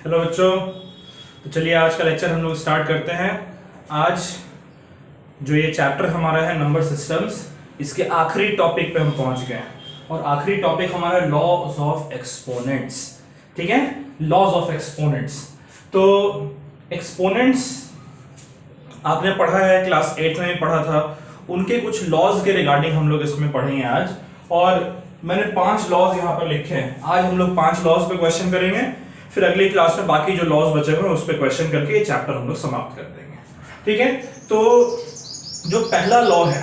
Hello बच्चों, तो चलिए आज का लेक्चर हम लोग स्टार्ट करते हैं। आज जो ये चैप्टर हमारा है नंबर सिस्टम्स, इसके आखिरी टॉपिक पे हम पहुंच गए हैं और आखिरी टॉपिक हमारा लॉज ऑफ एक्सपोनेंट्स। ठीक है, लॉज ऑफ एक्सपोनेंट्स। तो एक्सपोनेंट्स आपने पढ़ा है, क्लास 8 में भी पढ़ा था। उनके कुछ लॉज के रिगार्डिंग हम लोग इसमें पढ़ेंगे आज, और मैंने 5 लॉज यहाँ पर लिखे हैं। आज हम लोग 5 लॉज पे क्वेश्चन करेंगे, फिर अगली क्लास में बाकी जो लॉज बचे हुए हैं उस पर क्वेश्चन करके ये चैप्टर हम लोग समाप्त कर देंगे। ठीक है, तो जो पहला लॉ है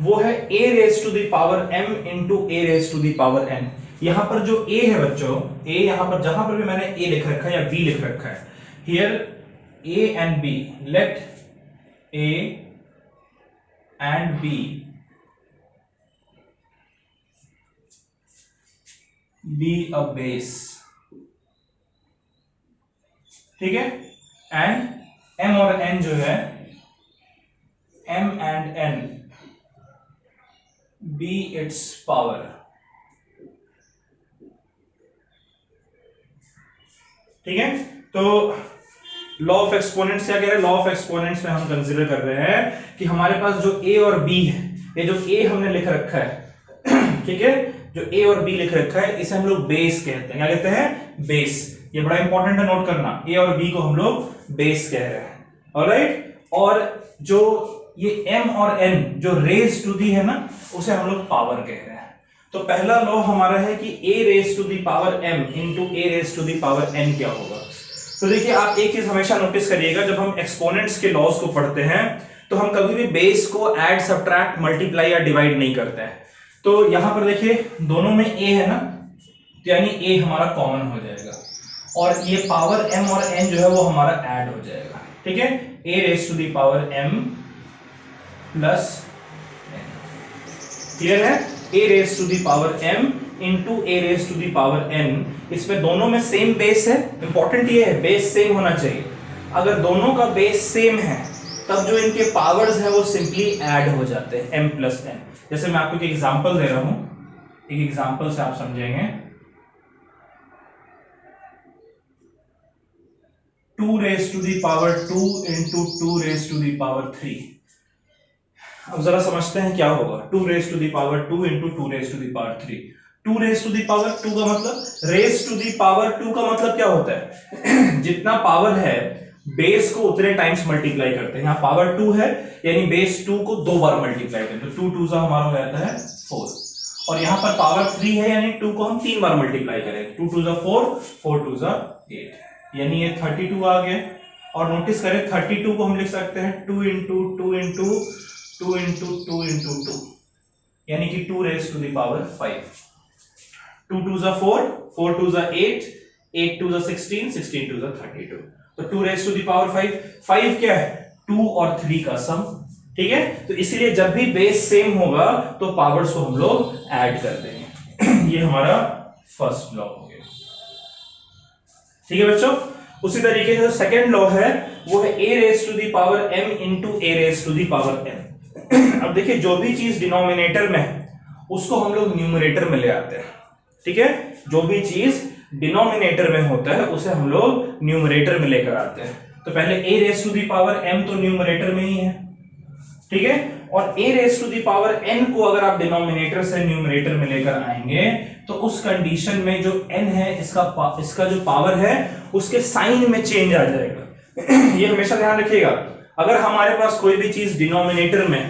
वो है a raise to the power m into a raise to the power n। यहां पर जो a है बच्चों, a यहां पर जहां पर भी मैंने a लिख रखा है या b लिख रखा है, here a and b, let a and b be a base। ठीक है, एंड m और n जो है, m and n be its power। ठीक है, तो लॉ ऑफ एक्सपोनेंट्स क्या कह रहे हैं? लॉ ऑफ एक्सपोनेंट्स में हम कंसीडर कर रहे हैं कि हमारे पास जो a और b है, ये जो a हमने लिख रखा है ठीक है, जो a और b लिख रखा है इसे हम लोग बेस कहते हैं। क्या कहते हैं? बेस। ये बड़ा इंपॉर्टेंट है, नोट करना, a और b को हम लोग बेस कह रहे हैं। ऑलराइट, और जो ये m और n जो रेज टू दी है ना, उसे हम लोग पावर कह रहे हैं। तो पहला लॉ हमारा है कि a raise to the power m into a raise to the power n क्या होगा। तो देखिए, आप एक चीज हमेशा नोटिस करिएगा, जब हम एक्सपोनेंट्स के लॉज को पढ़ते हैं तो हम कभी भी बेस को ऐड, सब्ट्रैक्ट, मल्टीप्लाई या डिवाइड नहीं करते हैं। तो यहां पर देखिए दोनों में a है ना, तो यानी a हमारा कॉमन हो जाएगा, और ये पावर m और n जो है वो हमारा ऐड हो जाएगा। ठीक है, a raise to the power m plus n। Clear है? a raise to the power m into a raise to the power n। इसमें दोनों में सेम बेस है। इंपॉर्टेंट ये है, बेस सेम होना चाहिए। अगर दोनों का बेस सेम है तब जो इनके पावर्स हैं वो सिंपली ऐड हो जाते हैं, m प्लस n। जैसे मैं आपको एक एग्जांपल दे रहा हूं, एक एग्जांपल से आप समझेंगे। 2 raise to the power 2 into 2 raise to the power 3। अब जरा समझते हैं क्या होगा। 2 raise to the power 2 into 2 raise to the power 3। 2 raise to the power 2 का मतलब, रेज टू दी पावर 2 का मतलब क्या होता है जितना पावर है बेस को उतने टाइम्स मल्टीप्लाई करते हैं। यहाँ पावर 2 है यानी बेस 2 को 2 बार मल्टीप्लाई करते हैं, तो 2 2 हमारा हो जाता है 4। और यहाँ पर पावर 3 है यानी 2 को हम 3 बार मल्टीप्लाई करेंगे, 2 2 4, 4 2 8, यानी ये 32 आ गया। और नोटिस करें 32 को हम लिख सकते हैं 2 इंटू 2 इंटू 2 इंटू 2 इंटू 2, यानी कि 2 रेज टू द पावर 5। 2 2 4, 4 2 8, 8 2 16, 16 2 32। तो 2 रेज टू द पावर 5। 5 क्या है? 2 और 3 का सम। ठीक है, तो इसीलिए जब भी बेस सेम होगा तो पावर्स को हम लोग ऐड कर देंगे ये हमारा फर्स्ट लॉ हो गया। ठीक है बच्चों, उसी तरीके से सेकंड लॉ है वो है a raise to the power m into a raise to the power n। अब देखिए, जो भी चीज डिनोमिनेटर में है उसको हम लोग न्यूमरेटर में ले आते हैं। ठीक है, जो भी चीज डिनोमिनेटर में होता है उसे हम लोग न्यूमरेटर में लेकर आते हैं। तो पहले a raise to the power m तो न्यूमरेटर में ही है। ठीक है, और a raise to the power n को अगर आप डिनोमिनेटर से न्यूमरेटर में लेकर आएंगे तो उस कंडीशन में जो n है इसका जो पावर है उसके साइन में चेंज आ जाएगा ये हमेशा ध्यान रखिएगा। अगर हमारे पास कोई भी चीज डिनोमिनेटर में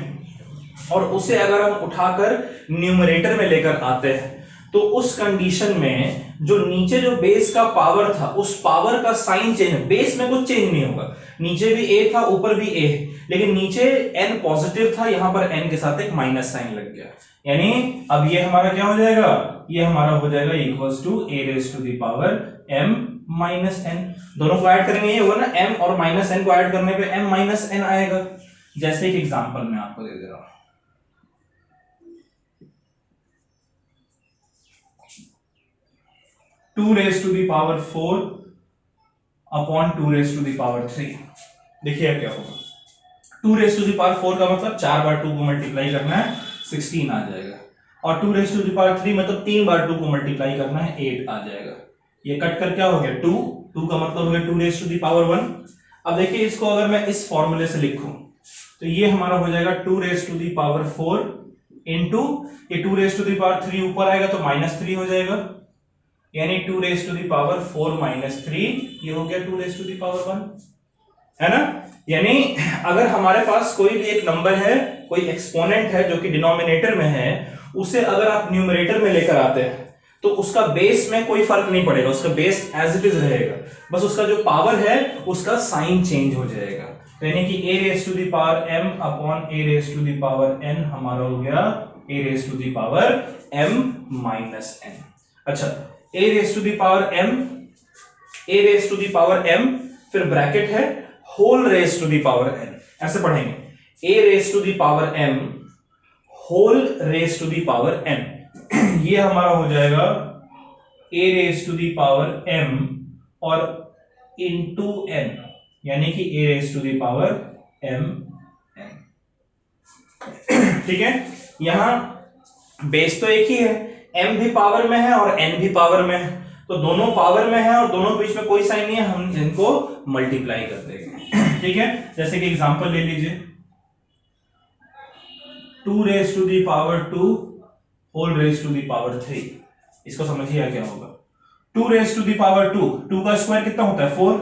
और उसे अगर हम उठाकर न्यूमरेटर में लेकर आते हैं तो उस कंडीशन में जो नीचे जो बेस का पावर था उस पावर का साइन चेंज, बेस में कुछ चेंज नहीं होगा। नीचे भी a था, ऊपर भी a है, लेकिन नीचे n पॉजिटिव था, यहां पर n के साथ एक माइनस साइन लग गया, यानी अब ये हमारा क्या हो जाएगा? ये हमारा हो जाएगा equals to a raise to the power m minus n। दोनों को ऐड करेंगे, ये होगा ना, m और माइनस n को ऐड करने पे m माइनस n आएगा। जैसे एक एग्जांपल मैं आपको दे दे रहा हूं, 2 raise to the power 4 upon 2 raise to the power 3। देखिए क्या होगा, 2 रेज टू दी पावर 4 का मतलब 4 बार 2 को मल्टीप्लाई करना है, 16 आ जाएगा, और 2 रेज टू दी पावर 3 मतलब 3 बार 2 को मल्टीप्लाई करना है, 8 आ जाएगा। ये कट कर क्या हो गया? 2 2 का मतलब हो गया 2 रेज टू दी पावर 1। अब देखिए इसको अगर मैं इस फॉर्मूले से लिखूं तो ये हमारा हो जाएगा 2 raise to the power 4 into ये 2 रेज टू दी पावर 3 ऊपर आएगा तो -3 हो जाएगा, यानी 2 रेज टू दी पावर 4 -3, ये हो गया 2 रेज टू दी पावर 1, है ना। यानी अगर हमारे पास कोई भी एक नंबर है, कोई एक्सपोनेंट है जो कि डिनोमिनेटर में है, उसे अगर आप न्यूमरेटर में लेकर आते हैं तो उसका बेस में कोई फर्क नहीं पड़ेगा, उसका बेस एज इट इज रहेगा, बस उसका जो पावर है उसका साइन चेंज हो जाएगा। तो यानी कि a raise to the power m upon a raise to the power n हमारा हो गया a raise to the power m minus n। अच्छा, a raise to the power m, a raise to the power m, फिर bracket है whole raise to the power n, ऐसे पढ़ेंगे a raise to the power m whole raise to the power n, ये हमारा हो जाएगा a raise to the power m और into n, यानी कि a raise to the power m n। ठीक है, यहां बेस तो एक ही है, m भी पावर में है और n भी पावर में है, तो दोनों पावर में है और दोनों के बीच में कोई साइन नहीं है, हम इनको मल्टीप्लाई कर देंगे। ठीक है, जैसे कि एग्जांपल ले लीजिए 2 raise to the power 2 whole raise to the power 3, इसको समझिए क्या होगा। 2 रेज टू द पावर 2, 2 का स्क्वायर कितना होता है 4,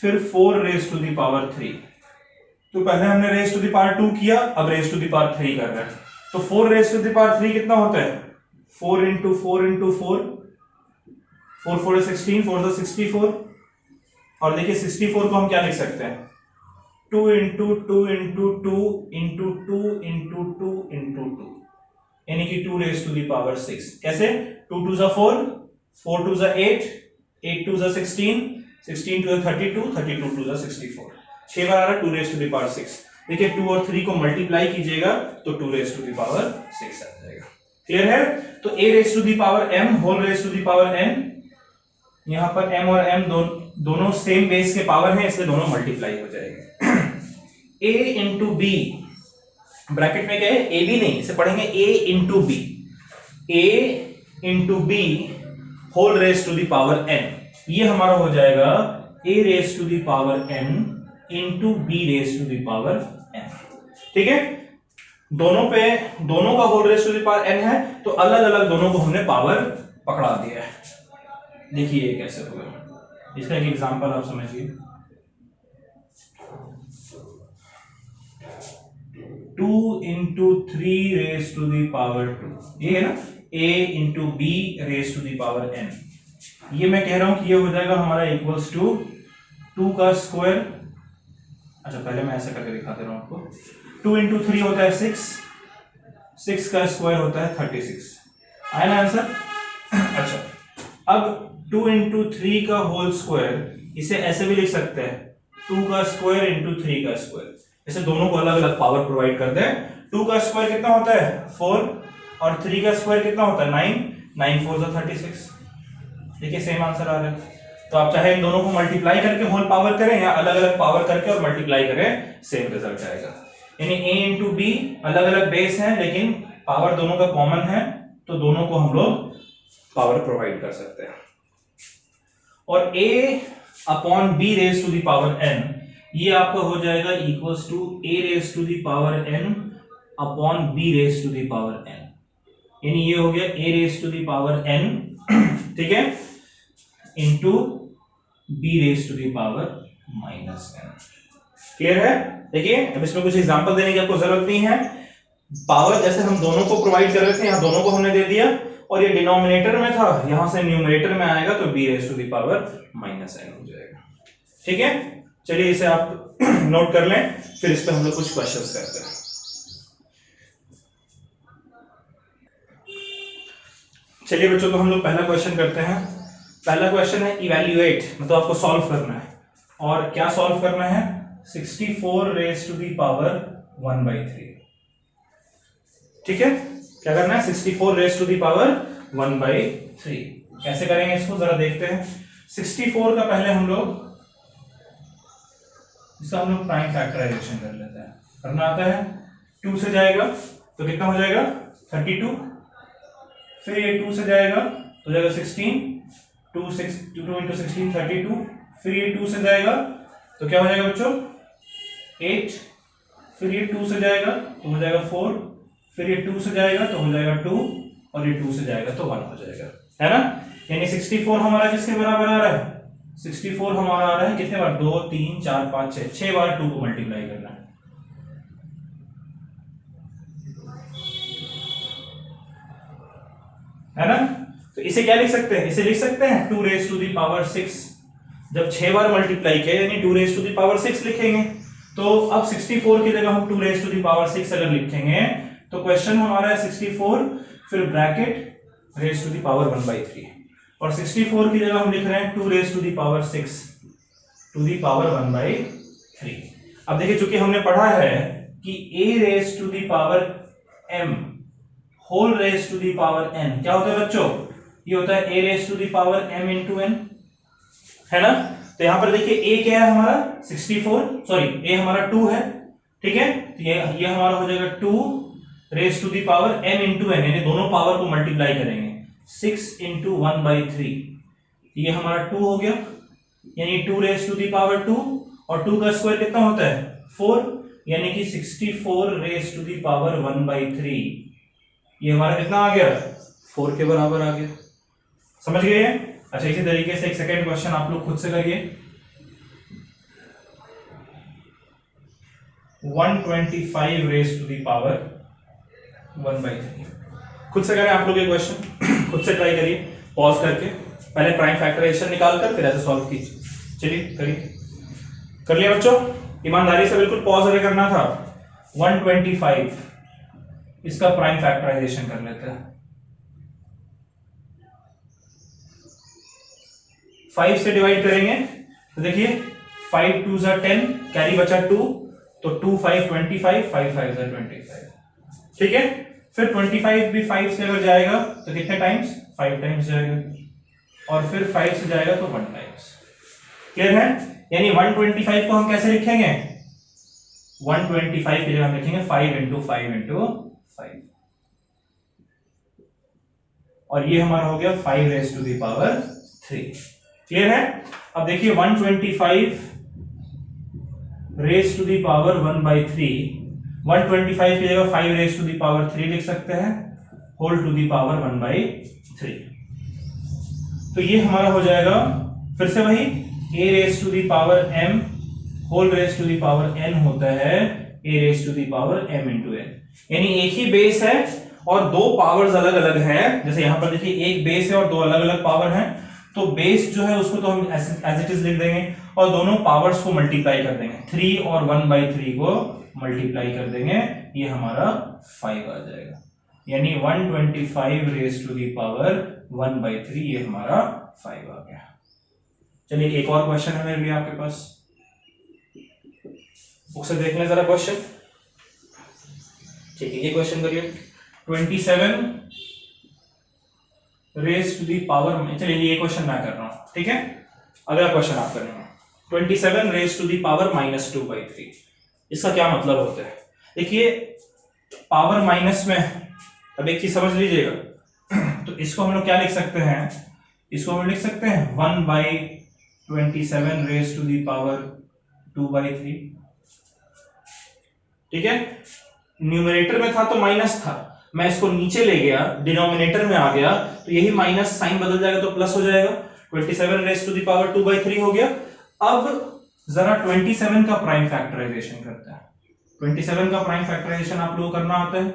फिर 4 रेज टू द पावर 3, तो पहले हमने रेज टू द पावर 2 किया, अब रेज टू द पावर 3 कर रहे हैं, तो 4 रेज टू द पावर 3 कितना होता है 4 इंटू 4 इंटू 4, 4 4 16, 4 64, और देखिए 64 को हम क्या लिख सकते हैं 2 into 2 into 2 into 2 into 2 into 2, यानी कि 2 रेज टू द पावर 6। कैसे, 2 2 जा 4, 4 2 जा 8, 8 2 जा 16, 16 2 जा 32, 32 2 जा 64, 6 बार आ रहा है 2 रेज टू द पावर 6। देखिए 2 और 3 को मल्टीप्लाई कीजिएगा तो 2 रेज टू द पावर 6 आ जाएगा। क्लियर है, तो a raise to the power m whole raise to the power n, यहां पर m और m दोनों सेम बेस के पावर हैं, इसलिए दोनों मल्टीप्लाई हो जाएंगे। a इंटू बी, ब्रैकेट में क्या है ए बी नहीं, इसे पढ़ेंगे a into b, a into b whole raise to the power n, ये हमारा हो जाएगा a raise to the power n into b raise to the power n। ठीक है, दोनों का whole raise to the power n है, तो अलग अलग दोनों को हमने पावर पकड़ा दिया है। देखिए कैसे होगा, इसका एक एग्जांपल आप समझिए। 2 into 3 raise to the power 2, ये है ना a into b raise to the power n, ये मैं कह रहा हूं कि ये हो जाएगा हमारा इक्वल्स टू 2 का स्क्वायर। अच्छा, पहले मैं ऐसा करके दिखा दे रहा हूं आपको। 2 इंटू 3 होता है 6, 6 का स्क्वायर होता है 36, आया ना आंसर। अच्छा, अब 2 इंटू 3 का होल स्क्वायर, इसे ऐसे भी लिख सकते हैं 2 का स्क्वायर इंटू 3 का स्क्वायर, इसे दोनों को अलग अलग पावर प्रोवाइड कर दें। 2 का स्क्वायर कितना होता है 4 और 3 का स्क्वायर कितना होता है 9, 9 4 जा 36, देखिए सेम आंसर आ रहा है। तो आप चाहे इन दोनों को मल्टीप्लाई करके होल पावर करें या अलग अलग पावर करके और मल्टीप्लाई करें, सेम रिजल्ट आएगा। यानी a इंटू बी अलग अलग बेस है लेकिन पावर दोनों का कॉमन है, तो दोनों को हम लोग पावर प्रोवाइड कर सकते हैं। और a upon b raise to the power n, ये आपका हो जाएगा equals to a raise to the power n upon b raise to the power n, यानी ये हो गया a raise to the power n, ठीक है, into b raise to the power minus n। Clear है। देखिए अब इसमें कुछ एग्जांपल देने की आपको जरूरत नहीं है, पावर जैसे हम दोनों को प्रोवाइड कर रहे थे यहाँ दोनों को हमने दे दिया, और ये डिनोमिनेटर में था यहां से न्यूमरेटर में आएगा तो b raise to the power minus n हो जाएगा। ठीक है, चलिए इसे आप नोट कर लें, फिर इस पे हम लोग कुछ क्वेश्चंस करते हैं। चलिए बच्चों, तो हम लोग पहला क्वेश्चन करते हैं। पहला क्वेश्चन है इवैल्यूएट, मतलब आपको सॉल्व करना है, और क्या सॉल्व करना है 64 रेज टू द पावर 1/3। ठीक है, क्या करना है 64 रेज टू द पावर 1/3। कैसे करेंगे इसको जरा देखते हैं। 64 का पहले हम लोग इसका हम लोग प्राइम फैक्टराइजेशन कर लेते हैं। करना आता है 2 से जाएगा तो कितना हो जाएगा 32, फिर ये 2 से जाएगा तो जाएगा 16, 2 into 16 32, फिर ये 2 से जाएगा तो क्या हो जाएगा बच्चों 8, फिर ये 2 से जाएगा तो हो जाएगा 4, फिर ये 2 से जाएगा तो हो जाएगा 2, और ये 2 से जाएगा तो 1 हो जाएगा, है ना। यानी 64 हमारा किसके बराबर आ रहा है, 64 हमारा आ रहा है कितने बार, 2 3 4 5 6, 6 बार 2 को मल्टीप्लाई करना है ना। तो इसे क्या लिख सकते हैं, इसे लिख सकते हैं 2 रेज टू दी पावर 6, जब 6 बार मल्टीप्लाई किया यानी 2 रेज टू दी पावर 6 लिखेंगे। तो अब 64 की जगह हम 2 रेज टू दी पावर 6 अगर लिखेंगे तो क्वेश्चन हमारा है 64, फिर bracket raise to the power 1/3, और 64 की जगह हम लिख रहे हैं 2 raise to the power 6 to the power 1/3। अब देखिए चूंकि हमने पढ़ा है कि a raise to the power m whole raise to the power n क्या होता है बच्चों, ये होता है a raise to the power m into n, है ना। तो यहां पर देखिए a क्या है हमारा 64, सॉरी a हमारा 2 है, ठीक है। तो ये हमारा हो जाएगा 2 raise to the power m into n, यानी दोनों पावर को मल्टीप्लाई करेंगे 6 into 1/3, ये हमारा 2 हो गया, यानी 2 रेज टू दी पावर 2, और 2 का स्क्वायर कितना होता है 4, यानी कि 64 रेज टू दी पावर 1/3, ये हमारा कितना आ गया 4 के बराबर आ गया, समझ गए। अच्छा इसी तरीके से एक सेकेंड क्वेश्चन आप लोग खुद से करिए, 125 रेज टू दी पावर 1/3, खुद से करें आप लोग ये क्वेश्चन, खुद से ट्राई करिए पॉज करके, पहले प्राइम फैक्टराइजेशन निकाल कर फिर ऐसे सॉल्व कीजिए। चलिए करिए, कर लिया बच्चों, ईमानदारी से बिल्कुल पॉज अगर करना था। 125 इसका प्राइम फैक्टराइजेशन कर लेते हैं, 5 से डिवाइड करेंगे तो देखिए 5 2 जा 10, कैरी बचा 2, तो 2 5 25, 5 5 जा 25, ठीक है। फिर 25 भी 5 से अगर जाएगा तो कितने टाइम्स 5 टाइम्स जाएगा, और फिर 5 से जाएगा तो 1 टाइम्स, क्लियर है। यानी 125 को हम कैसे लिखेंगे, 125 की जगह हम लिखेंगे 5 into 5 into 5, और ये हमारा हो गया 5 raise to the power 3, clear है। अब देखिए 125 रेज टू दी पावर 1/3, 125 की जगह 5 रेज टू दी पावर 3 लिख सकते हैं, होल टू दी पावर 1/3, तो ये हमारा हो जाएगा फिर से वही a raise to the power m whole raise to the power n होता है a raise to the power m into n, यानी एक ही बेस है और दो पावर्स अलग अलग हैं। जैसे यहां पर देखिए एक बेस है और दो अलग अलग पावर हैं, तो बेस जो है उसको तो हम एज इट इज लिख देंगे और दोनों पावर्स को मल्टीप्लाई कर देंगे, 3 और 1/3 को मल्टीप्लाई कर देंगे, ये हमारा 5 आ जाएगा, यानी 125 रेज टू दी पावर 1/3 ये हमारा 5 आ गया। चलिए एक और क्वेश्चन है मेरे लिए आपके पास, बुक से देख लें जरा क्वेश्चन, ठीक है। ये क्वेश्चन करिए 27 रेज टू दी पावर, चलिए ये क्वेश्चन मैं कर रहा हूं, ठीक है। अगला क्वेश्चन आप करेंगे 27 रेज टू दी पावर -2/3, इसका क्या मतलब होता है। देखिए पावर माइनस में अब एक चीज समझ लीजिएगा, तो इसको हम लोग क्या लिख सकते हैं, इसको हम लिख सकते हैं 1/27 रेज टू दी पावर 2/3, ठीक है। न्यूमरेटर में था तो माइनस था, मैं इसको नीचे ले गया डिनोमिनेटर में आ गया, तो यही माइनस साइन बदल जाएगा तो प्लस हो जाएगा, 27 रेज टू दी पावर 2/3 हो गया। अब जरा 27 का प्राइम फैक्टराइजेशन करते हैं, 27 का प्राइम फैक्टराइजेशन आप लोगों को करना आता है,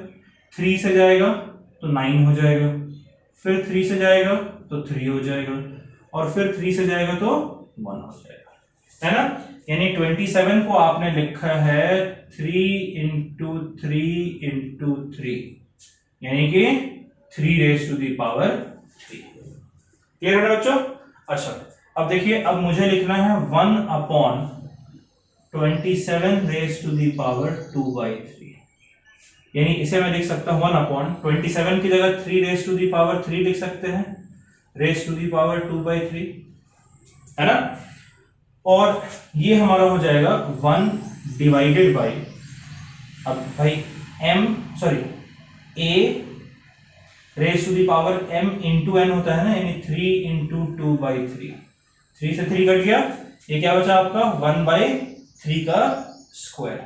3 से जाएगा तो 9 हो जाएगा, फिर 3 से जाएगा तो 3 हो जाएगा, और फिर 3 से जाएगा तो 1 हो जाएगा, है ना। यानी 27 को आपने लिखा है 3 into 3 into 3, यानी कि 3 raise to the power 3, clear है ना बच्चों। अच्छा अब देखिए, अब मुझे लिखना है 1/27 रेज टू दी पावर 2/3, यानी इसे मैं लिख सकता हूं 1/27 की जगह 3 रेज टू दी पावर 3 लिख सकते हैं, रेज टू दी पावर 2/3, है ना। और ये हमारा हो जाएगा 1 डिवाइडेड बाई, अब भाई a raise to the power m into n होता है ना, यानी 3 इंटू 2/3, 3 से 3 कट गया, ये क्या बचा आपका 1/3 का स्क्वायर,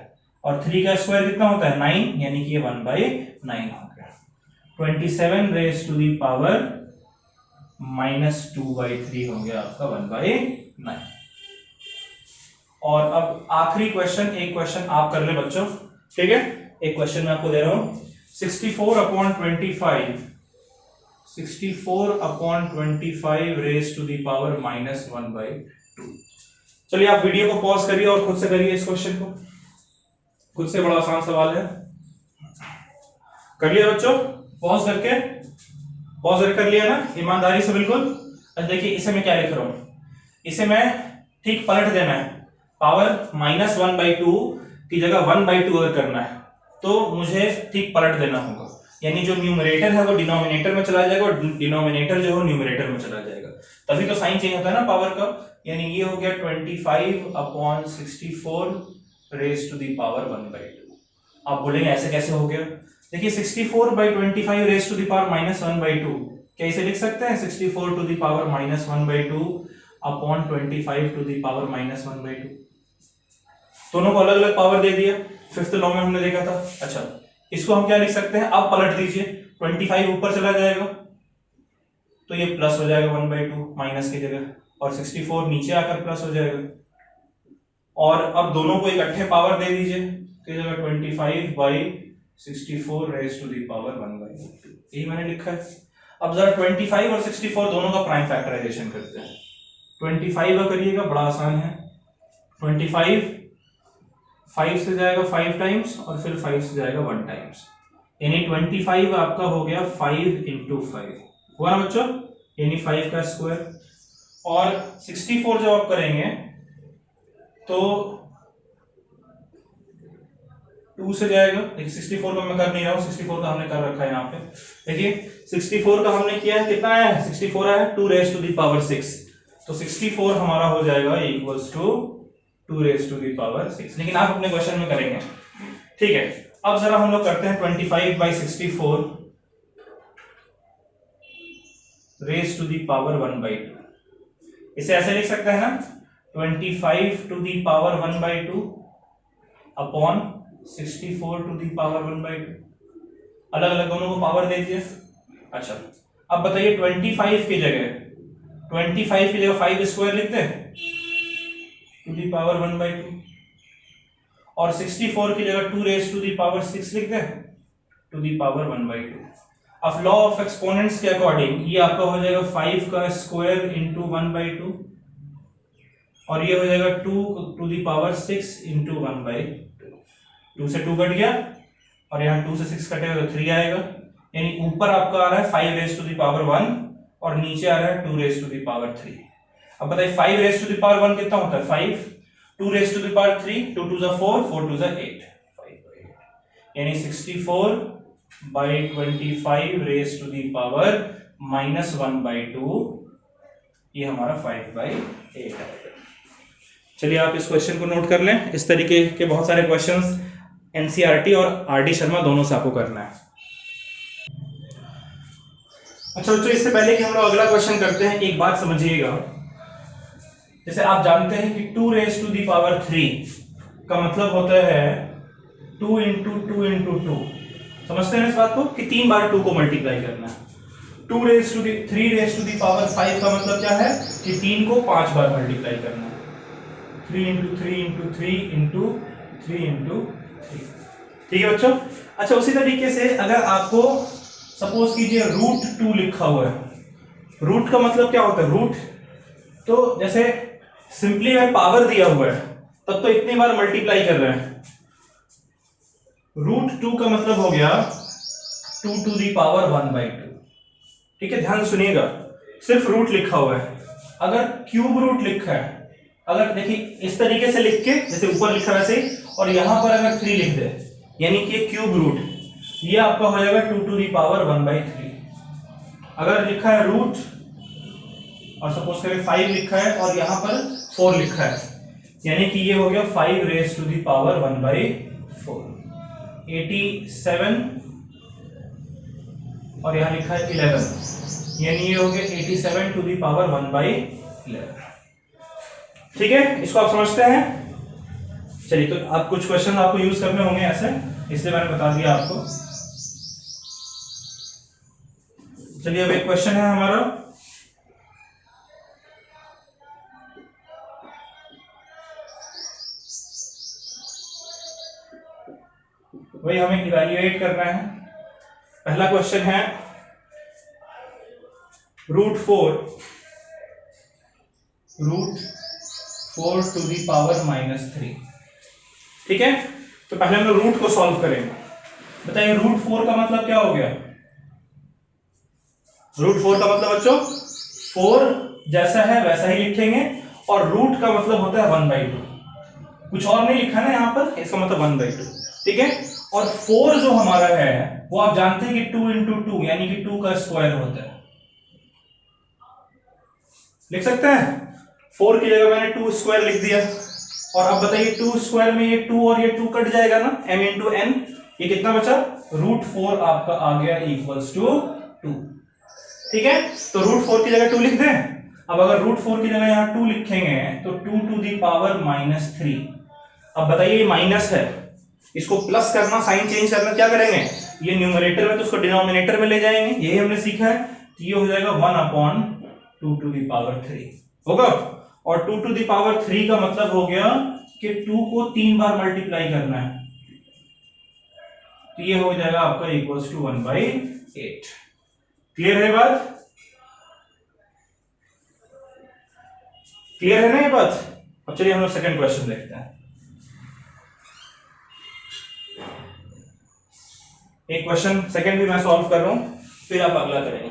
और 3 का स्क्वायर कितना होता है 9, यानी कि ये 1/9 हो गया। 27 रेज टू दी पावर -2/3 हो गया आपका 1/9। और अब आखिरी क्वेश्चन, एक क्वेश्चन आप कर ले बच्चों, ठीक है। एक क्वेश्चन मैं आपको दे रहा हूं, 64/25 रेज टू दी पावर -1/2। चलिए आप वीडियो को पॉज करिए और खुद से करिए इस क्वेश्चन को, खुद से, बड़ा आसान सवाल है। कर लिया बच्चों, पॉज करके कर लिया ना, ईमानदारी से बिल्कुल। अब देखिए इसे मैं क्या लिख रहा हूं, इसे मैं ठीक पलट देना है, पावर -1/2 की जगह 1/2 अगर करना है तो मुझे ठीक पलट देना होगा, यानी जो न्यूमरेटर है वो डिनोमिनेटर में चला जाएगा और डिनोमिनेटर जो है न्यूमरेटर में चला जाएगा, तभी तो साइन चेंज होता है ना पावर का। यानी ये हो गया 25/64 रेज टू दी पावर 1/2। आप बोलेंगे ऐसे कैसे हो गया, देखिए 64/25 रेज टू दी पावर -1/2, क्या इसे लिख सकते हैं 64 to the power -1/2 upon 25 to the power -1/2। दोनों को अलग अलग पावर दे दिया, फिफ्थ लॉ में हमने देखा था। अच्छा, इसको हम क्या लिख सकते हैं, अब पलट दीजिए, 25 ऊपर चला जाएगा तो ये प्लस हो जाएगा 1/2 माइनस की जगह, और 64 नीचे आकर प्लस हो जाएगा। और अब दोनों को इकट्ठे पावर दे दीजिए, तो ये जगह 25/64 रेज टू दी पावर 1/2, यही मैंने लिखा है। अब जरा 25 और 64 दोनों का प्राइम फैक्टराइजेशन करते हैं। 25 का करिएगा, बड़ा आसान है। 25 5 से जाएगा 5 टाइम्स और फिर 5 से जाएगा 1 टाइम्स, यानी 25 आपका हो गया 5 इंटू 5, हुआ ना बच्चों, यानी 5 का स्क्वायर। और 64 जब आप करेंगे तो 2 से जाएगा, देखिए 64 का मैं कर नहीं रहा हूं, 64 का हमने कर रखा है यहाँ पे। देखिए 64 का हमने किया है, कितना आया है 64 आया है 2 रेज टू दी पावर 6, तो 64 हमारा हो जाएगा equals to 2 raise to the power 6, लेकिन आप अपने क्वेश्चन में करेंगे, ठीक है। अब जरा हम लोग करते हैं 25/64 रेज टू दी पावर 1/2, इसे ऐसे लिख सकते हैं ना, 25 to the power 1/2 upon 64 to the power 1/2, अलग अलग दोनों को पावर दे दीजिए। अच्छा, अब बताइए 25 की जगह 5 स्क्वायर लिख दे टू दी पावर 1/2, और 64 की जगह 2 रेज टू दी पावर 6 लिख दे टू दी पावर 1/2। अब लॉ ऑफ एक्सपोनेंट्स के अकॉर्डिंग ये आपका हो जाएगा 5 का स्क्वायर इंटू 1/2, और ये हो जाएगा 2 टू दी पावर 6 इंटू 1/2, 2 से 2 कट गया और यहाँ 2 से 6 कटेगा तो 3 आएगा, यानी ऊपर आपका आ रहा है 5 रेज टू दी पावर 1 और नीचे आ रहा है 2 रेज टू दी पावर 3। अब बताइए 5 रेज टू दी पावर 1 कितना होता है 5, 2 रेज टू दी पावर 3, 2 2 4, 4 2 8, 5/8, यानी 64/25 रेज टू दी पावर -1/2, ये हमारा 5/8 आएगा। चलिए आप इस क्वेश्चन को नोट कर लें, इस तरीके के बहुत सारे क्वेश्चंस एनसीईआरटी और आरडी शर्मा दोनों से आपको करना है। अच्छा बच्चों, इससे पहले कि हम लोग अगला क्वेश्चन करते हैं, एक बात समझिएगा, जैसे आप जानते हैं कि 2 रेज टू दी पावर 3 का मतलब होता है 2 इंटू 2 इंटू 2, समझते हैं इस बात को कि 3 बार 2 को मल्टीप्लाई करना है। 3 रेज टू दी पावर 5 का मतलब क्या है कि 3 को 5 बार मल्टीप्लाई करना है, 3 इंटू 3 इंटू 3 इंटू 3 इंटू 3, ठीक है बच्चों। अच्छा, उसी तरीके से अगर आपको सपोज कीजिए √2 लिखा हुआ है, रूट का मतलब क्या होता है, रूट तो जैसे सिंपली अगर पावर दिया हुआ है तब तो इतनी बार मल्टीप्लाई कर रहे हैं, √2 का मतलब हो गया 2 टू दी पावर 1/2, ठीक है। ध्यान सुनिएगा, सिर्फ रूट लिखा हुआ है, अगर क्यूब रूट लिखा है, अगर देखिए इस तरीके से लिख के जैसे ऊपर लिखा है वैसे, और यहां पर अगर 3 लिख दे यानी कि क्यूब रूट, ये आपका हो जाएगा 2 टू दी पावर 1/3। अगर लिखा है रूट और सपोज करें 5 लिखा है और यहां पर 4 लिखा है, यानी कि ये हो गया 5 रेज टू दी पावर 1/4, 87 और यहाँ लिखा है 11, यानी ये हो गया 87 टू द पावर 1/11। ठीक है, इसको आप समझते हैं। चलिए, तो आप कुछ क्वेश्चन आपको यूज करने होंगे ऐसे, इसलिए मैंने बता दिया आपको। चलिए, अब एक क्वेश्चन है हमारा, वही हमें इवैल्यूएट करना है। पहला क्वेश्चन है √4 टू दी पावर -3। ठीक है, तो पहले हम लोग रूट को सॉल्व करेंगे। बताइए √4 का मतलब क्या हो गया? √4 का मतलब बच्चों 4 जैसा है वैसा ही लिखेंगे, और रूट का मतलब होता है 1/2। कुछ और नहीं लिखा ना यहाँ पर, इसका मतलब 1/2। ठीक है, और 4 जो हमारा है वो आप जानते हैं कि 2 इंटू 2 यानी कि 2 का स्क्वायर होता है। लिख सकते हैं, 4 की जगह मैंने 2 स्क्वायर लिख दिया। और अब बताइए 2 स्क्वायर में ये 2 और ये 2 कट जाएगा ना, m इंटू n, ये कितना बचा? √4 आपका आ गया इक्वल्स टू 2। ठीक है, तो √4 की जगह 2 लिख दें। अब अगर √4 की जगह यहाँ 2 लिखेंगे तो 2 टू दी पावर -3। अब बताइए ये माइनस है, इसको प्लस करना, साइन चेंज करना, क्या करेंगे? ये न्यूमरेटर में तो उसको डिनोमिनेटर में ले जाएंगे, यही हमने सीखा है। तो ये हो जाएगा 1/2 टू दी पावर 3 होगा। और 2 टू दी पावर 3 का मतलब हो गया कि 2 को 3 बार मल्टीप्लाई करना है, तो ये हो जाएगा आपका इक्वल्स टू 1/8। क्लियर है बात? क्लियर है ना ये बात? अब चलिए हम लोग सेकंड क्वेश्चन देखते हैं। एक क्वेश्चन सेकंड भी मैं सॉल्व कर रहा हूं, फिर आप अगला करेंगे।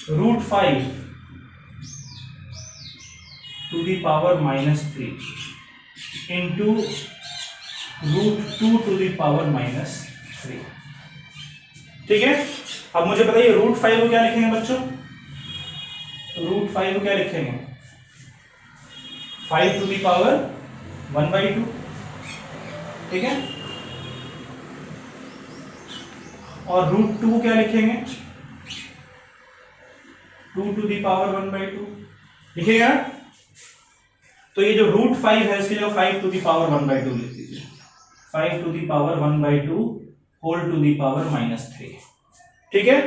√5 to the power -3 into √2 to the power -3। ठीक है, अब मुझे बताइए √5 को क्या लिखेंगे बच्चों? √5 को क्या लिखेंगे? 5 टू दी पावर 1/2। ठीक है, और √2 को क्या लिखेंगे? 2 टू दी पावर 1/2 लिखेगा। तो ये जो √5 है इसकी जगह 5 टू दी पावर 1/2 लिख दीजिए। 5 to the power 1/2 whole to the power -3। ठीक है,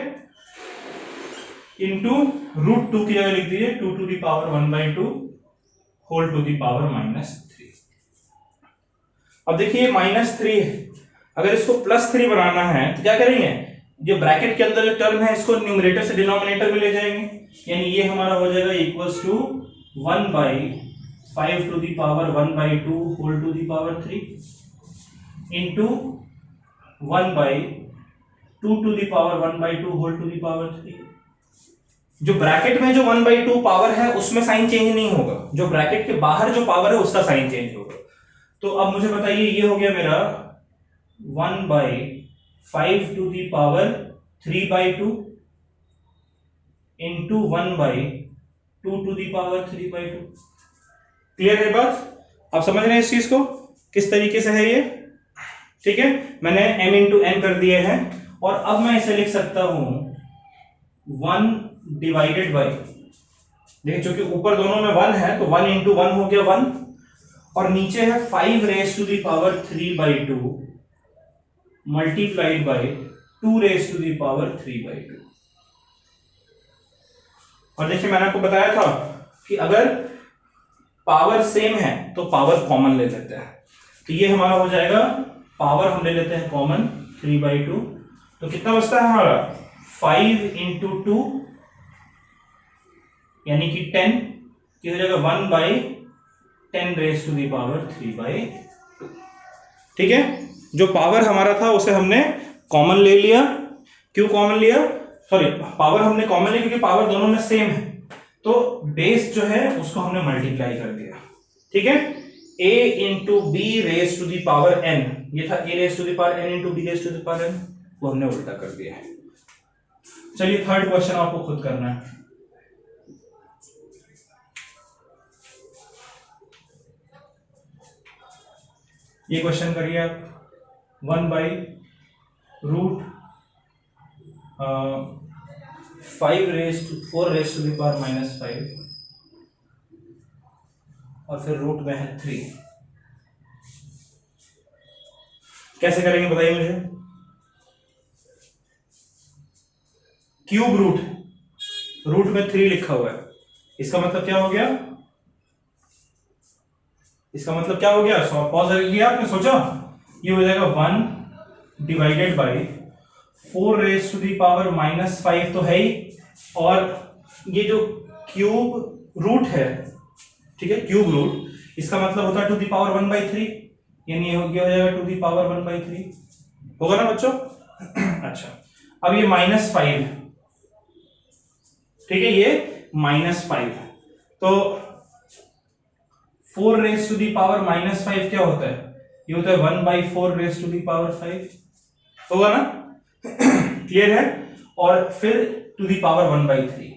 इंटू √2 की जगह लिख दीजिए 2 to the power 1/2 whole to the power -3। अब देखिए -3 है, अगर इसको +3 बनाना है तो क्या करेंगे? जो ब्रैकेट के अंदर जो टर्म है इसको न्यूमरेटर से डिनोमिनेटर में ले जाएंगे, यानी ये हमारा हो जाएगा equals to 1/5 to the power 1/2 whole to the power 3 into 1/2 to the power 1/2 whole to the power 3। जो ब्रैकेट में जो 1/2 पावर है उसमें साइन चेंज नहीं होगा, जो ब्रैकेट के बाहर जो पावर है उसका साइन चेंज होगा। तो अब मुझे बताइए, ये हो गया मेरा 1/5 to the power 3/2 into 1/2 to the power 3/2। Clear है बात? आप समझ रहे हैं इस चीज को किस तरीके से है ये? ठीक है, मैंने m इंटू n कर दिए हैं, और अब मैं इसे लिख सकता हूं 1 डिवाइडेड बाई, देखिए चूंकि ऊपर दोनों में 1 है तो 1 इंटू 1 हो गया 1, और नीचे है 5 raise to the power 3/2 multiplied by 2 raise to the power 3/2। और देखिए मैंने आपको बताया था कि अगर पावर सेम है तो पावर कॉमन ले लेते हैं, तो ये हमारा हो जाएगा, पावर हम ले लेते हैं कॉमन 3/2, तो कितना बचता है हमारा 5 इंटू 2 यानी कि 10 की हो जाएगा 1/10 रेज टू दी पावर 3/2। ठीक है, जो पावर हमारा था उसे हमने कॉमन ले लिया। क्यों कॉमन लिया? सॉरी, पावर हमने कॉमन लिया क्योंकि पावर दोनों में सेम है, तो बेस जो है उसको हमने मल्टीप्लाई कर दिया। ठीक है, a into b raise to the power n, ये था a raise to the power n into b raise to the power n, वो हमने उल्टा कर दिया है। चलिए थर्ड क्वेश्चन आपको खुद करना है। ये क्वेश्चन करिए आप, 1/√2 4 रेस टू द पावर -5 और फिर रूट में है 3। कैसे करेंगे बताइए मुझे। क्यूब रूट में 3 लिखा हुआ है, इसका मतलब क्या हो गया, पॉज किया आपने, सोचा ये हो जाएगा 1 divided by 4 raise to the power -5 तो है ही, और ये जो क्यूब रूट है, ठीक है, क्यूब रूट, इसका मतलब होता है टू दी पावर 1/3, यानी ये हो जाएगा टू दी पावर 1/3, होगा ना बच्चों। अच्छा, अब ये -5, ठीक है, ये -5, तो 4 रेज टू दी पावर -5 क्या होता है, ये होता है 1/4 रेज टू दी पावर 5, होगा ना। क्लियर है। और फिर to the power 1/3,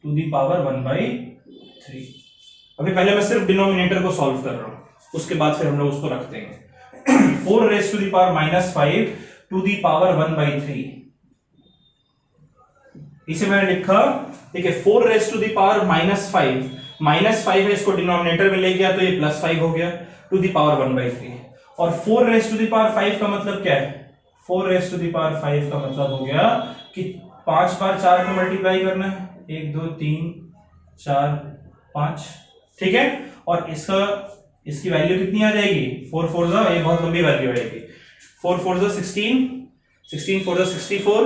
to the power 1/3। अभी पहले मैं सिर्फ डिनोमिनेटर को सॉल्व कर रहा हूं, उसके बाद फिर हम लोग उसको रख देंगे। 4 raise to the power -5 to the power 1/3, इसे मैंने लिखा, ठीक है, 4 रेज टू दी पावर -5 है, इसको डिनोमिनेटर में ले गया तो ये +5 हो गया, टू दी पावर 1/3। और 4 रेज टू दी पावर 5 का मतलब क्या है, 4 रेज टू दी पावर 5 का मतलब हो गया कि 5 बार 4 को मल्टीप्लाई करना है, 1 2 3 4 5, ठीक है। और इसकी वैल्यू कितनी आ जाएगी, 4 4 जा, ये बहुत लंबी वैल्यू आएगी, 4 4 जा 16, 16 4 जा 64,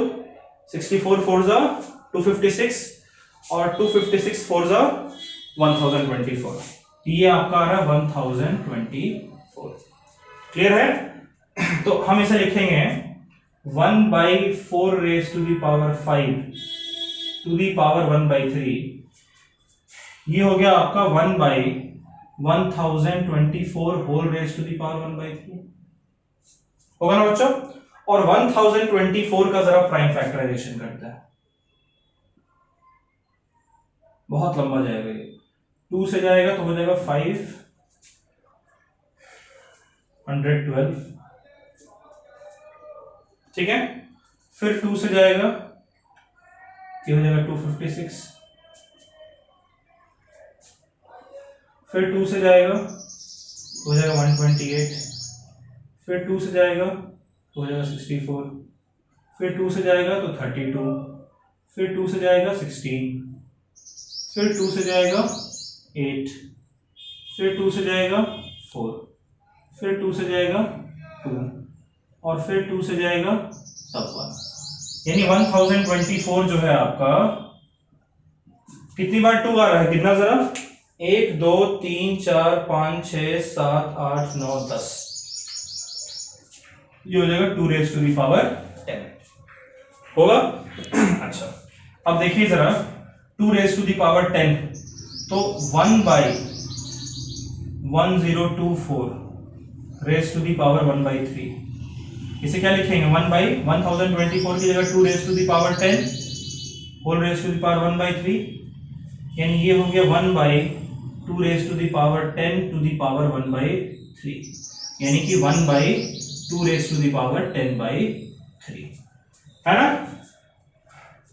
64 4 जा 256, और 256 4 जा 1024, ये आपका आ रहा है 1024। क्लियर है। तो हम इसे लिखेंगे 1/4 raise to the power 5 to the power 1/3, ये हो गया आपका 1/1024 whole raise to the power 1/3, होगा ना बच्चों। और 1024 का जरा प्राइम फैक्टराइजेशन करते हैं, बहुत लंबा जाएगा ये, 2 से जाएगा तो हो जाएगा 512, ठीक है। फिर 2 से जाएगा, ये हो जाएगा 256, फिर 2 से जाएगा हो जाएगा 128, फिर 2 से जाएगा तो हो जाएगा 64, फिर 2 से जाएगा तो 32, फिर 2 से जाएगा 16, फिर 2 से जाएगा 8, फिर 2 से जाएगा 4, फिर 2 से जाएगा 2, और फिर 2 से जाएगा तब 1, यानी 1024 जो है आपका, कितनी बार 2 आ रहा है, कितना जरा, 1 2 3 4 5 6 7 8 9 10, ये हो जाएगा 2 रेज टू दी पावर 10, होगा। अच्छा, अब देखिए जरा 2 रेज टू दी पावर 10, तो 1/1024 रेज टू दी पावर 1/3, इसे क्या लिखेंगे, 1/1024 की जगह 2 raise to the power 10 whole raise to the power 1/3, यानी ये हो गया 1/2 raise to the power 10 to the power 1/3, यानी कि 1/2 रेज टू दी पावर 10/3, है ना,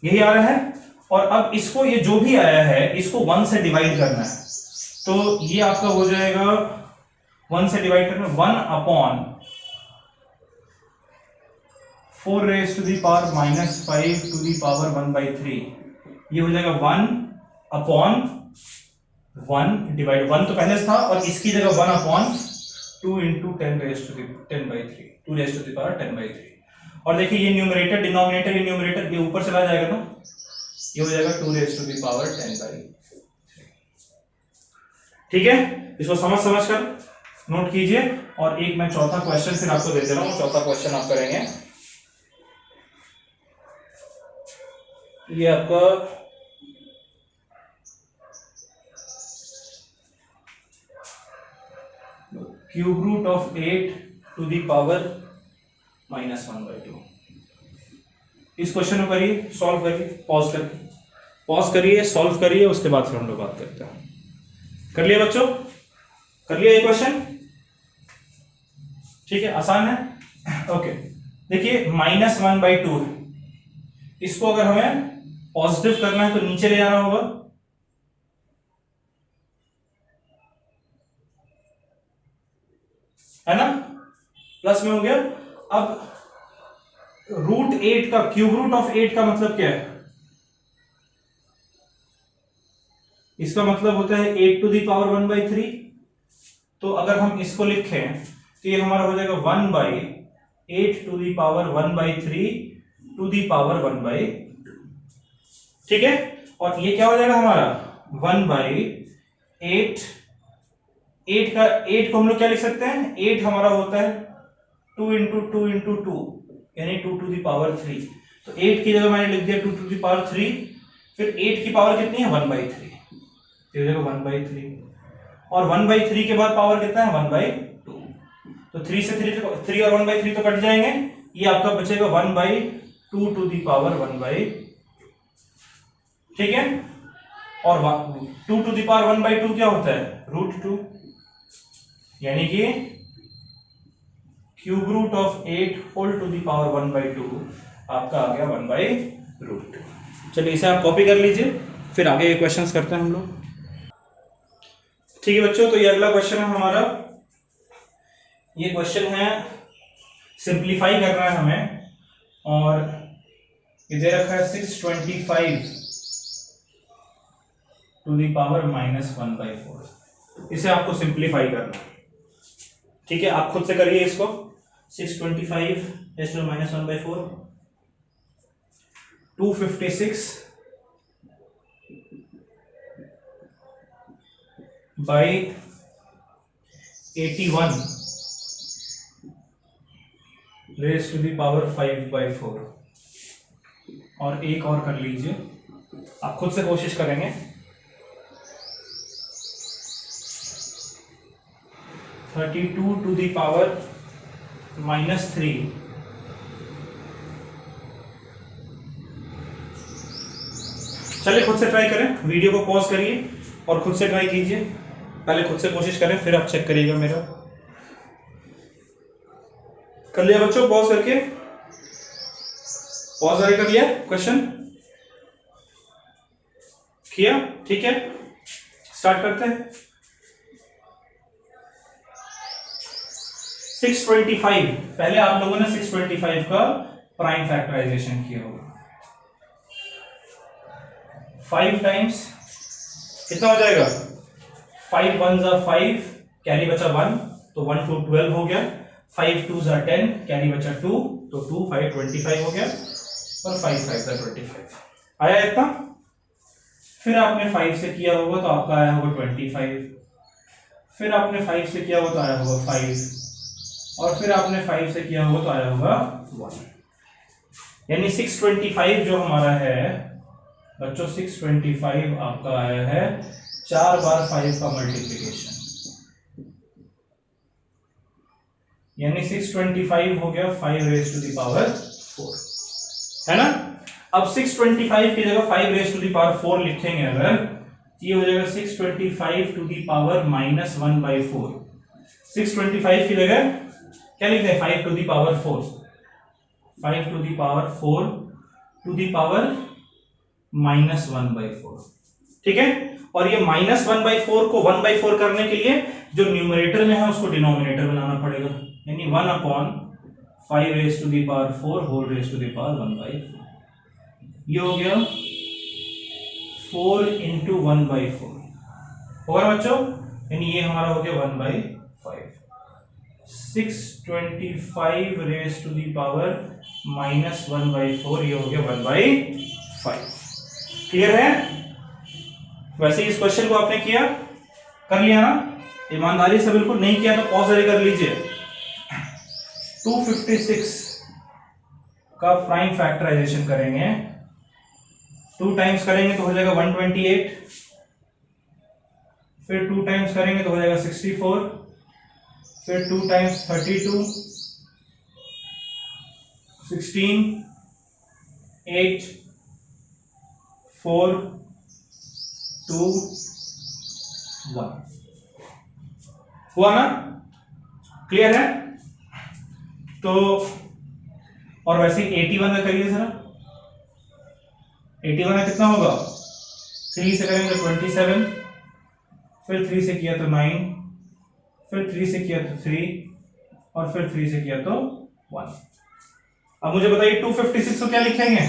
यही आ रहा है। और अब इसको, ये जो भी आया है इसको 1 से डिवाइड करना है, तो ये आपका हो जाएगा 1 से डिवाइड करना, 1/4 raise to the power -5 to the power 1/3, ये हो जाएगा 1/1 डिवाइड, 1 तो पहले था, और इसकी जगह 1/2 into 10 raise to the 10/3, 2 raise to the power 10/3। और देखिए ये न्यूमरेटर डिनोमिनेटर, ये न्यूमरेटर ये ऊपर चला जाएगा ना, ये हो जाएगा 2 रेज टू दी पावर 10/3, ठीक है। इसको समझ कर नोट कीजिए। और एक मैं चौथा क्वेश्चन फिर आपको दे दे रहा हूं, चौथा क्वेश्चन आप करेंगे, ये आपका cube root of 8 to the power -1/2। इस क्वेश्चन को करिए, सॉल्व करिए, पॉज करिए, सॉल्व करिए, उसके बाद फिर हम लोग बात करते हैं। कर लिया बच्चों, कर लिया ये क्वेश्चन, ठीक है, आसान है। ओके, देखिए -1/2, इसको अगर हमें पॉजिटिव करना है तो नीचे ले आना होगा, है ना, प्लस में हो गया। अब √8 का क्यूब रूट ऑफ 8 का मतलब क्या है? इसका मतलब होता है 8 टू दी पावर 1/3। तो अगर हम इसको लिखें तो ये हमारा हो जाएगा 1/8 to the power 1/3 to the power 1/2। ठीक है, और ये क्या हो जाएगा हमारा 1/8। 8 को हम लोग क्या लिख सकते हैं? 8 हमारा होता है 2 इंटू 2 इंटू 2, यानी 2 टू दी पावर 3। तो 8 की जगह मैंने लिख दिया 2 टू दी पावर 3। फिर 8 की पावर कितनी है? 1/3, तो जगह 1/3, और 1/3 के बाद पावर कितना है? 1/2। तो 3 से 3 और 1/3 तो कट जाएंगे, ये आपका बचेगा 1/2 टू दी पावर 1/2। ठीक है, और 2 टू दी पावर 1/2 क्या होता है? √2, यानी कि cube root of 8 whole to the power 1/2 आपका आ गया 1/√2। चलिए इसे आप कॉपी कर लीजिए, फिर आगे ये क्वेश्चंस करते हैं हम लोग। ठीक है बच्चों, तो ये अगला क्वेश्चन है हमारा। ये क्वेश्चन है, सिंप्लीफाई करना है हमें, और ये दे रखा है 625 टू दी पावर -1/4। इसे आपको सिंप्लीफाई करना है। ठीक है, आप खुद से करिए इसको। 625 -1/4, 256 by 81 raise to the power 5/4। और एक और कर लीजिए, आप खुद से कोशिश करेंगे। 32 टू दी पावर -3 चलिए खुद से ट्राई करें, वीडियो को पॉज करिए और खुद से ट्राई कीजिए। पहले खुद से कोशिश करें, फिर आप चेक करिएगा मेरा। कर लिया बच्चों पॉज करके? पॉज कर लिया क्वेश्चन किया? ठीक है, स्टार्ट करते हैं। 625, पहले आप लोगों ने 625 का प्राइम फैक्टराइजेशन किया होगा। 5 टाइम्स कितना हो जाएगा? 5 1 जा 5, कैरी बचा 1, तो 1 2 12 हो गया। 5 2 जा 10, कैरी बचा 2, तो 2 5 25 हो गया, और 5 5 जा 25 आया इतना। फिर आपने 5 से किया होगा तो आपका आया होगा 25, फिर आपने 5 से किया होगा तो आया होगा 5, और फिर आपने 5 से किया होगा तो आया होगा 1। यानी 625 जो हमारा है बच्चों, 625 आपका आया है 4 बार 5 का मल्टीप्लिकेशन, यानी 625 हो गया 5 रेज टू दी पावर 4, है ना। अब 625 की जगह 5 रेज टू दी पावर 4 लिखेंगे अगर, ये हो जाएगा 625 टू दी पावर -1/4। 625 की जगह क्या लिखते हैं? 5 to the power 4, 5 to the power 4 to the power -1/4। ठीक है, और ये -1/4 को 1/4 करने के लिए जो न्यूमरेटर में है उसको डिनोमिनेटर बनाना पड़ेगा, यानी 1/5 raise to the power 4 whole raise to the power 1/4। ये हो गया 4 इंटू 1/4 होगा बच्चों, यानी ये हमारा हो गया 1/5। 625 रेज टू दी पावर -1/4, ये हो गया 1/5। क्लियर है? वैसे इस क्वेश्चन को आपने किया, कर लिया ना? ईमानदारी से बिल्कुल नहीं किया तो पॉज कर लीजिए। 256 का प्राइम फैक्टराइजेशन करेंगे, 2 टाइम्स करेंगे तो हो जाएगा 128, फिर 2 टाइम्स करेंगे तो हो जाएगा 64, फिर 2 टाइम्स 32, 16, 8, 4, 2, 1 हुआ ना? क्लियर है? तो और वैसे 81 का करिए जरा, 81 है कितना होगा, 3 से करेंगे 27, फिर 3 से किया तो 9, फिर 3 से किया तो 3, और फिर 3 से किया तो 1। अब मुझे बताइए 256 को क्या लिखेंगे,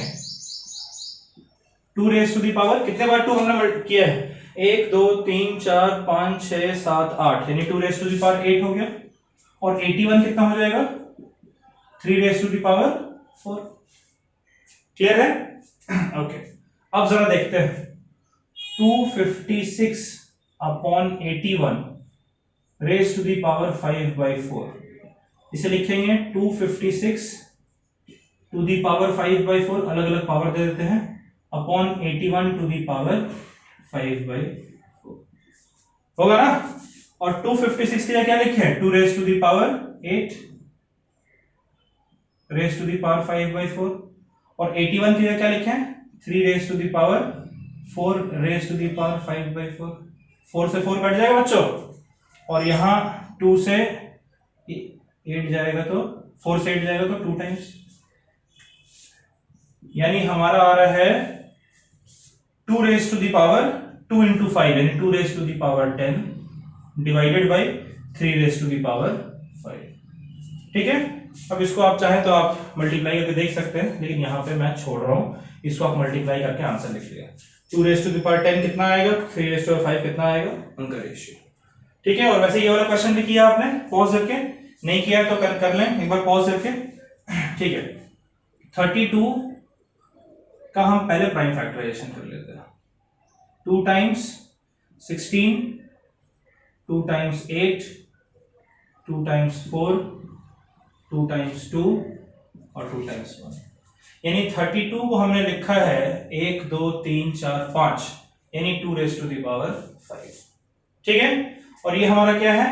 2 रेज टू दी पावर, कितने बार 2 हमने किया है, 1 2 3 4 5 6 7 8, यानी 2 रेज टू दी पावर 8 हो गया। और 81 कितना हो जाएगा, 3 raise to the power 4। Clear है? ओके अब जरा देखते हैं 256 upon 81 raise to the power 5/4, इसे लिखेंगे 256 टू दी पावर 5/4, अलग अलग पावर दे देते हैं, अपॉन 81 टू दी पावर 5/4 होगा ना। और 256 के लिए क्या लिखे हैं, 2 raise to the power 8 raise to the power 5/4, और 81 के लिए क्या लिखे हैं, 3 raise to the power 4 raise to the power 5/4। 4 से 4 कट जाएगा बच्चों, और यहां 2 से 8 जाएगा तो 4 से 8 जाएगा तो 2 टाइम्स, यानी हमारा आ रहा है 2 raise to the power 2 into 5, यानी 2 raise to the power 10 divided by 3 raise to the power 5। ठीक है, अब इसको आप चाहें तो आप मल्टीप्लाई करके देख सकते हैं, लेकिन यहां पे मैं छोड़ रहा हूं, इसको आप मल्टीप्लाई करके आंसर लिख लिया। 2 रेज टू दी पावर 10 कितना आएगा, 3 रेज टू 5 कितना आएगा, उनका रेशियो। ठीक है, और वैसे ये वाला क्वेश्चन भी किया आपने पॉज करके, नहीं किया तो कर लें एक बार पॉज करके। ठीक है, 32 का हम पहले प्राइम फैक्टराइजेशन कर लेते हैं। 2 टाइम्स 16, 2 टाइम्स 8, 2 टाइम्स 4, 2 टाइम्स 2 और 2 टाइम्स 1, यानी 32 को हमने लिखा है 1 2 3 4 5, यानी 2 रेज टू दी पावर 5। ठीक है, और ये हमारा क्या है,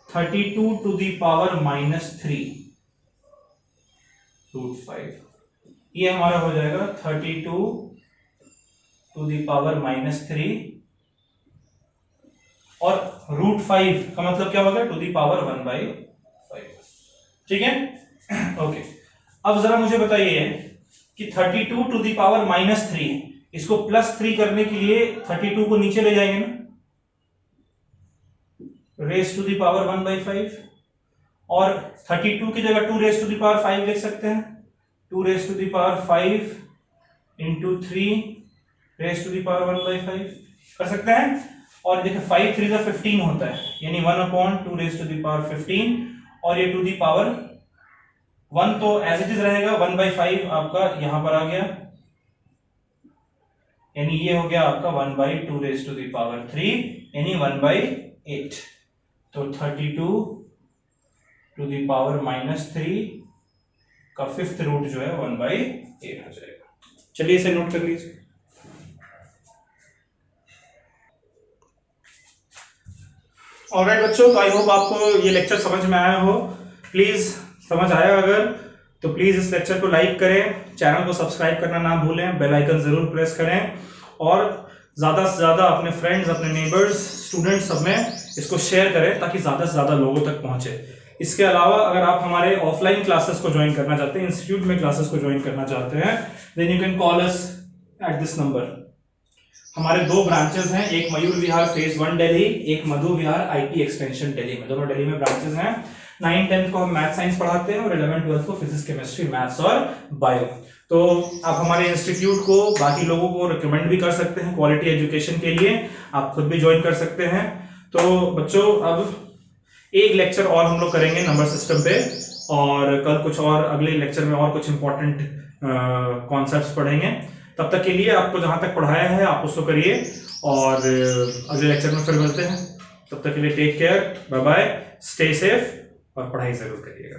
32 टू दी पावर -3 √5, ये हमारा हो जाएगा 32 टू दी पावर -3, और √5 का मतलब क्या होगा, टू दी पावर 1/5। ठीक है, ओके अब जरा मुझे बताइए कि 32 टू दी पावर -3, इसको +3 करने के लिए 32 को नीचे ले जाएंगे ना, रेज टू दी पावर 1/5, और 32 की जगह 2 रेज टू दी पावर 5 लिख सकते हैं, 2 raise to the power 5 into 3 raise to the power 1/5 कर सकते हैं। और देखिए 5 3 15 होता है, यानी 1/2 रेज टू दी पावर 15, और ये टू दी पावर 1 तो एज इट इज रहेगा, 1/5 आपका यहां पर आ गया, यानी ये हो गया आपका 1/2 रेज टू दी पावर 3, यानी 1/8। तो 32 टू दी पावर -3 का 5th रूट जो है 1/8 हो जाएगा। चलिए इसे नोट कर लीजिए। ऑलराइट बच्चों, तो आई होप आपको ये लेक्चर समझ में आया हो। प्लीज समझ आया अगर तो प्लीज इस लेक्चर को लाइक करें, चैनल को सब्सक्राइब करना ना भूलें, बेल आइकन जरूर प्रेस करें, और ज्यादा से ज्यादा अपने फ्रेंड्स, अपने नेबर्स, स्टूडेंट्स सब में इसको शेयर करें ताकि ज्यादा से ज्यादा लोगों तक पहुंचे। इसके अलावा अगर आप हमारे ऑफलाइन क्लासेस को ज्वाइन करना चाहते हैं, इंस्टीट्यूट में क्लासेस को ज्वाइन करना चाहते हैं, then you can call us at this number. हमारे 2 ब्रांचेस हैं, एक मयूर विहार फेज 1 दिल्ली, एक मधु विहार आईटी एक्सटेंशन दिल्ली में, दोनों दिल्ली में ब्रांचेस हैं। 9th 10th को हम मैथ साइंस पढ़ाते हैं, और 11th 12th को फिजिक्स केमिस्ट्री मैथ्स और बायो। तो आप हमारे इंस्टीट्यूट को बाकी लोगों को रिकमेंड भी कर सकते हैं क्वालिटी एजुकेशन के लिए, आप खुद भी ज्वाइन कर सकते हैं। तो बच्चों अब एक लेक्चर और हम लोग करेंगे नंबर सिस्टम पे, और कल कुछ और अगले लेक्चर में और कुछ इंपॉर्टेंट कॉन्सेप्ट्स पढ़ेंगे। तब तक के लिए आपको जहां तक पढ़ाया है आप उसको करिए, और अगले लेक्चर में फिर मिलते हैं। तब तक के लिए take care, bye bye, stay safe, और पढ़ाई जरूर करिएगा।